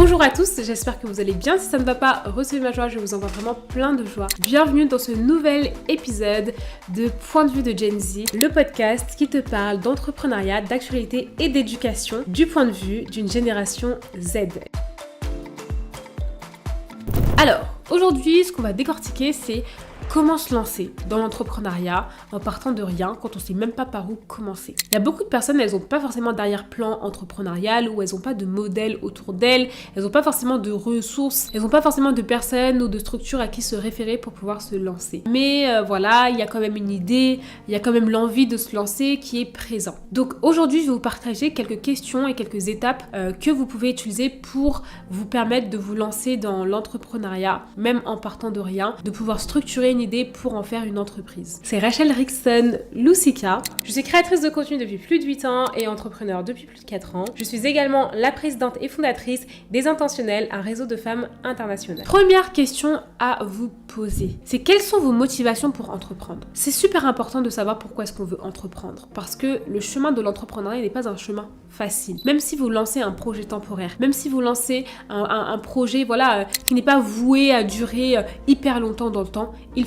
Bonjour à tous, j'espère que vous allez bien. Si ça ne va pas, recevez ma joie, je vous envoie vraiment plein de joie. Bienvenue dans ce nouvel épisode de Point de vue de Gen Z, le podcast qui te parle d'entrepreneuriat, d'actualité et d'éducation du point de vue d'une génération Z. Alors, aujourd'hui, ce qu'on va décortiquer, c'est comment se lancer dans l'entrepreneuriat en partant de rien quand on ne sait même pas par où commencer. Il y a beaucoup de personnes, elles n'ont pas forcément d'arrière-plan entrepreneurial ou elles n'ont pas de modèle autour d'elles, elles n'ont pas forcément de ressources, elles n'ont pas forcément de personnes ou de structures à qui se référer pour pouvoir se lancer. Mais voilà, il y a quand même une idée, il y a quand même l'envie de se lancer qui est présent. Donc aujourd'hui, je vais vous partager quelques questions et quelques étapes que vous pouvez utiliser pour vous permettre de vous lancer dans l'entrepreneuriat, même en partant de rien, de pouvoir structurer une idée pour en faire une entreprise. C'est Rachel Rickson Lusika. Je suis créatrice de contenu depuis plus de 8 ans et entrepreneur depuis plus de 4 ans. Je suis également la présidente et fondatrice des Intentionnelles, un réseau de femmes internationales. Première question à vous poser, c'est quelles sont vos motivations pour entreprendre? C'est super important de savoir pourquoi est-ce qu'on veut entreprendre, parce que le chemin de l'entrepreneuriat n'est pas un chemin facile. Même si vous lancez un projet temporaire, même si vous lancez un projet qui n'est pas voué à durer hyper longtemps dans le temps, il